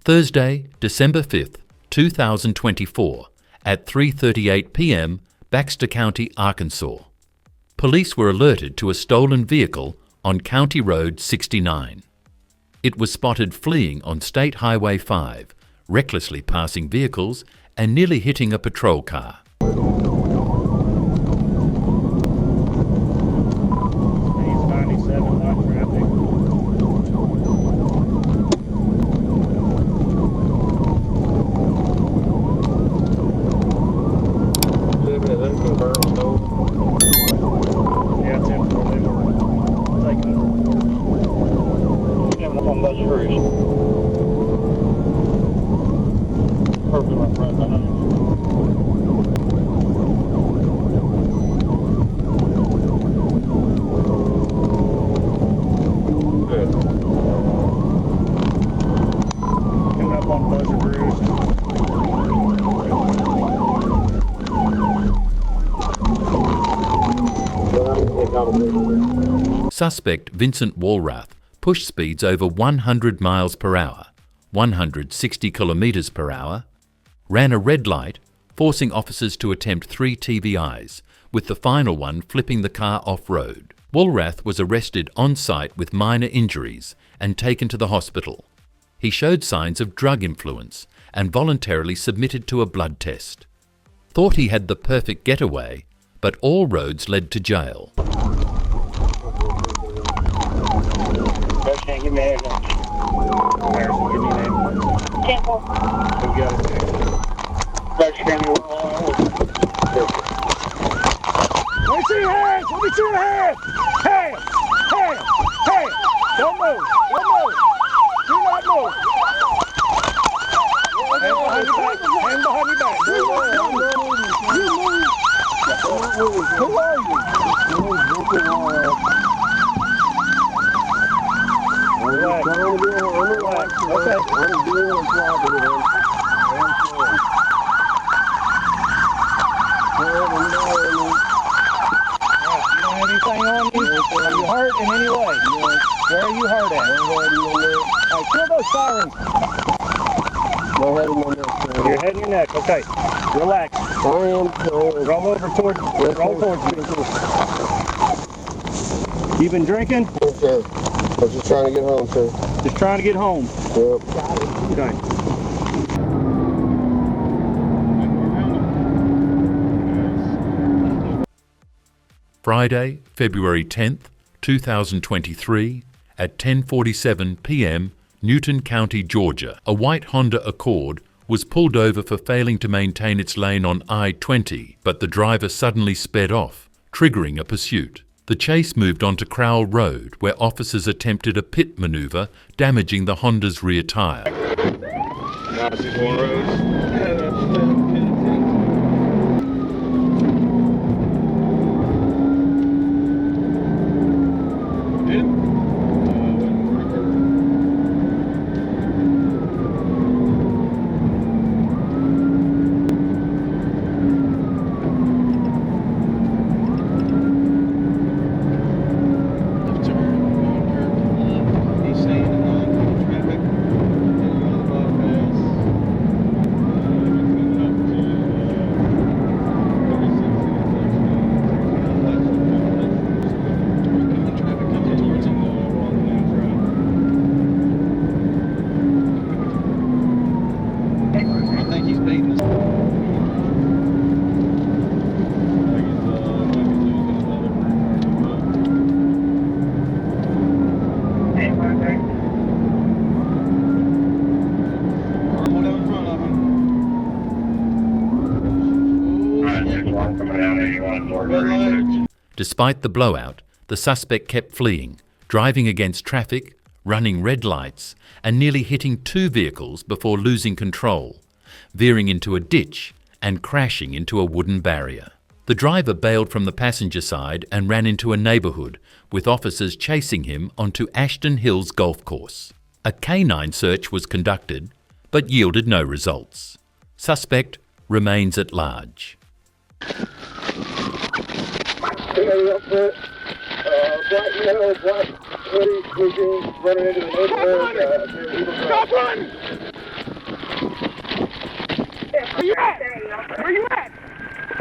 Thursday, December 5th, 2024, at 3:38 p.m., Baxter County, Arkansas. Police were alerted to a stolen vehicle on County Road 69. It was spotted fleeing on State Highway 5, recklessly passing vehicles and nearly hitting a patrol car. Suspect Vincent Walrath pushed speeds over 100 miles per hour, 160 kilometers per hour, ran a red light, forcing officers to attempt 3 TVIs, with the final one flipping the car off-road. Walrath was arrested on-site with minor injuries and taken to the hospital. He showed signs of drug influence and voluntarily submitted to a blood test. Thought he had the perfect getaway, but all roads led to jail. Dashcam, give me a head. Harrison, give me a name. Temple. We got it. Dashcam, you let me see your hands! Let me see your hands! Hands! Hands! Hands! Don't move! Don't move! Do not move! Hand behind your back! Hand behind your back! You move! Who are you? Relax. Okay. Anything on you? Are you hurt in any way? Where are you hurt at? Alright, kill those sirens. Your head and your neck. Okay. Relax. Roll towards me. You been drinking? Yes, sir. I'm just trying to get home, sir. Just trying to get home. Yep. Okay. Friday, February 10th, 2023, at 10:47 p.m., Newton County, Georgia, a white Honda Accord was pulled over for failing to maintain its lane on I-20, but the driver suddenly sped off, triggering a pursuit. The chase moved onto Crowell Road, where officers attempted a pit maneuver, damaging the Honda's rear tire. Despite the blowout, the suspect kept fleeing, driving against traffic, running red lights, and nearly hitting 2 vehicles before losing control, veering into a ditch and crashing into a wooden barrier. The driver bailed from the passenger side and ran into a neighborhood, with officers chasing him onto Ashton Hills Golf Course. A canine search was conducted, but yielded no results. Suspect remains at large. Stop running! Where you at? Where you at?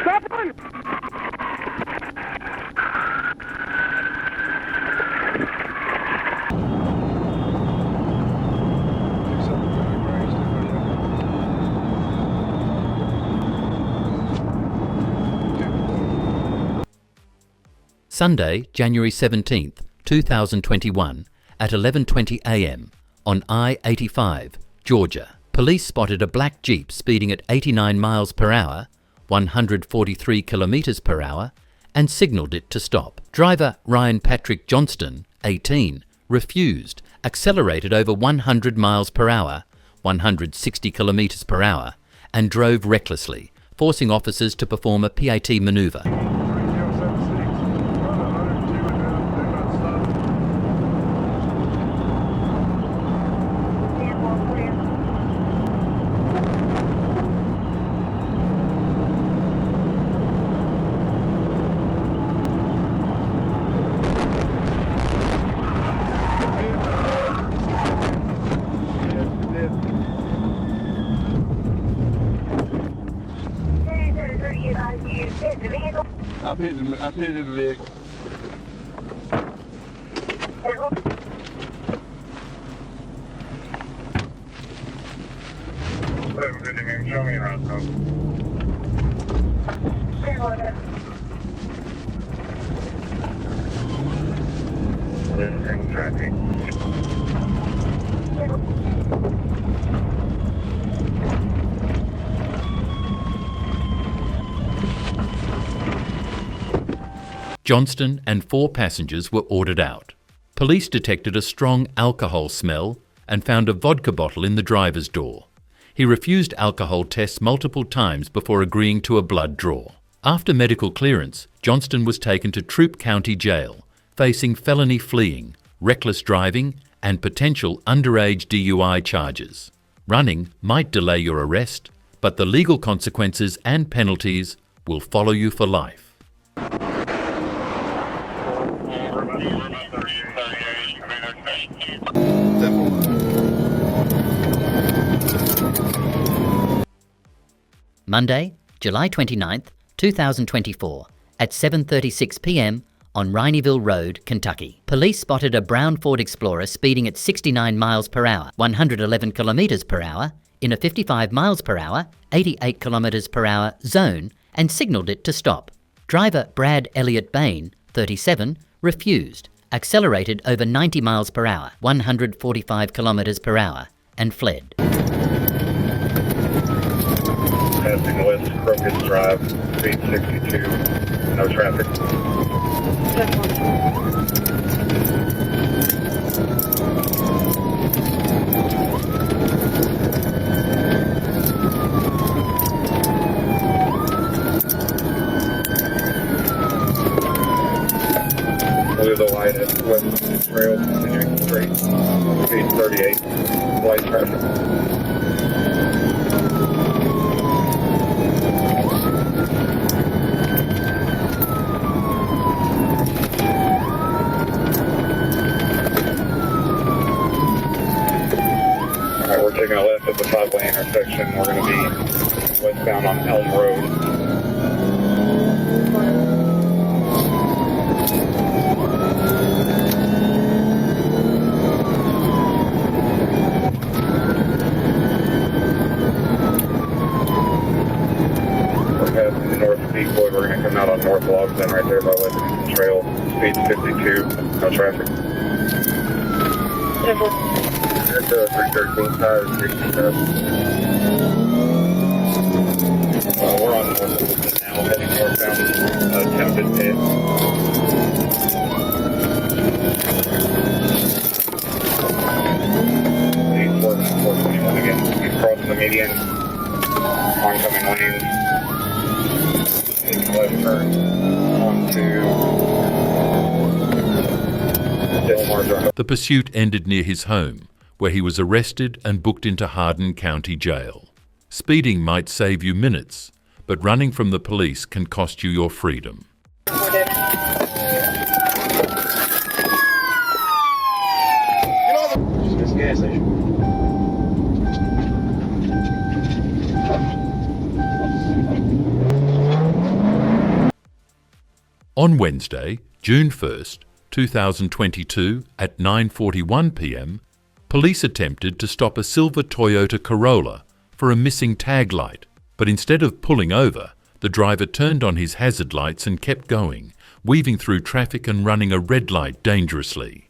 Stop running. Sunday, January 17th, 2021, at 11:20 a.m. on I-85, Georgia. Police spotted a black Jeep speeding at 89 miles per hour, 143 kilometers per hour, and signaled it to stop. Driver Ryan Patrick Johnston, 18, refused, accelerated over 100 miles per hour, 160 kilometers per hour, and drove recklessly, forcing officers to perform a PAT maneuver. I pitted the vehicle. Show me around, traffic. Johnston and 4 passengers were ordered out. Police detected a strong alcohol smell and found a vodka bottle in the driver's door. He refused alcohol tests multiple times before agreeing to a blood draw. After medical clearance, Johnston was taken to Troup County Jail, facing felony fleeing, reckless driving, and potential underage DUI charges. Running might delay your arrest, but the legal consequences and penalties will follow you for life. Monday, July 29th, 2024, at 7:36 p.m. on Rhineyville Road, Kentucky. Police spotted a brown Ford Explorer speeding at 69 miles per hour, 111 kilometers per hour, in a 55 miles per hour, 88 kilometers per hour zone and signaled it to stop. Driver Brad Elliott Bain, 37, refused, accelerated over 90 miles per hour, 145 kilometers per hour, and fled. Passing West Crocus Drive, speed 62, no traffic. Blue the light at West Trail, continuing straight, speed 38, light traffic. We're taking a left at the 5-way intersection. We're going to be westbound on Elm Road. We're passing the North Decoy. We're going to come out on North Logsden right there by West Trail. Speed 52, no traffic. It's 313 tires, 67. We're on north now, heading northbound, Tempest Head. East 421 again. He's crossing the median, oncoming lanes. Take left turn onto Delmar Drive. The pursuit ended near his home, where he was arrested and booked into Hardin County Jail. Speeding might save you minutes, but running from the police can cost you your freedom. This gas station. On Wednesday, June 1st, 2022 at 9:41 p.m, police attempted to stop a silver Toyota Corolla for a missing tag light, but instead of pulling over, the driver turned on his hazard lights and kept going, weaving through traffic and running a red light dangerously.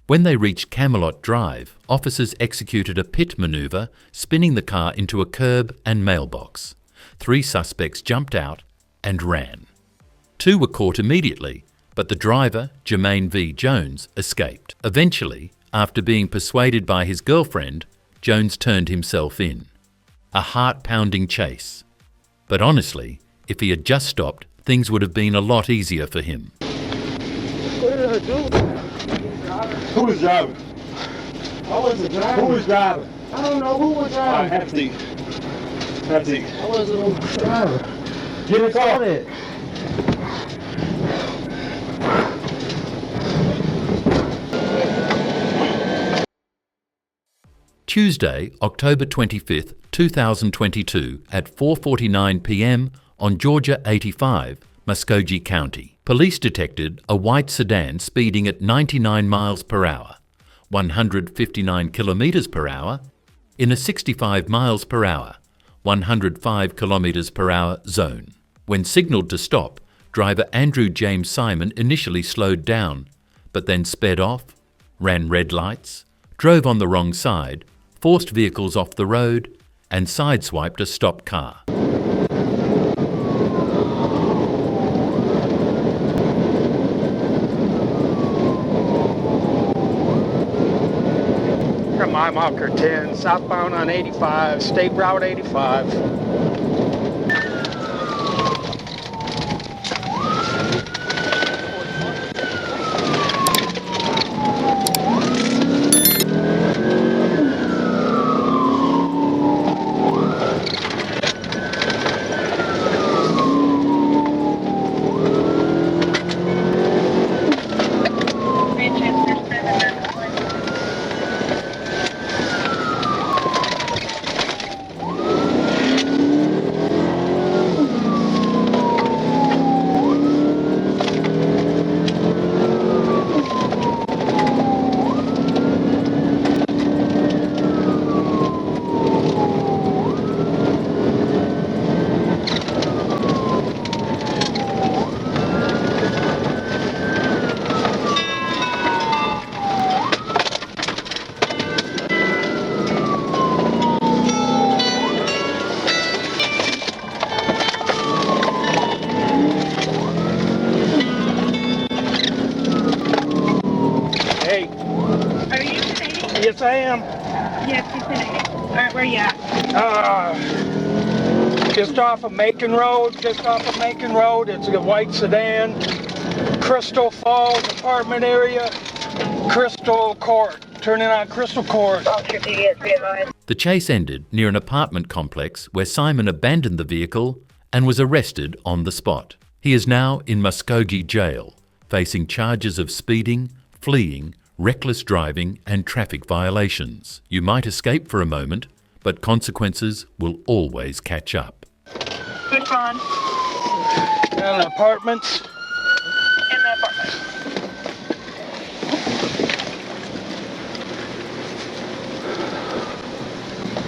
When they reached Camelot Drive, officers executed a pit manoeuvre, spinning the car into a curb and mailbox. 3 suspects jumped out and ran. 2 were caught immediately, but the driver, Jermaine V. Jones, escaped. Eventually, after being persuaded by his girlfriend, Jones turned himself in. A heart-pounding chase. But honestly, if he had just stopped, things would have been a lot easier for him. What did I do? Who was driving? I wasn't driving. Who was driving? I don't know who was All right, driving. have a seat. Have a seat. I wasn't driving. Get in the car. It. Tuesday, October 25th, 2022 at 4:49 p.m. on Georgia 85, Muskogee County. Police detected a white sedan speeding at 99 miles per hour, 159 kilometers per hour, in a 65 miles per hour, 105 kilometers per hour zone. When signalled to stop, driver Andrew James Simon initially slowed down, but then sped off, ran red lights, drove on the wrong side, forced vehicles off the road, and sideswiped a stopped car. From my marker 10, southbound on 85, State Route 85. Yes, I am. Yes, he's today. All right, where you at? Just off of Macon Road, It's a white sedan. Crystal Falls apartment area, Crystal Court. turning on Crystal Court. Officer PDS, be advised. The chase ended near an apartment complex where Simon abandoned the vehicle and was arrested on the spot. He is now in Muskogee Jail, facing charges of speeding, fleeing, reckless driving and traffic violations. You might escape for a moment, but consequences will always catch up. Respond. Down in apartments.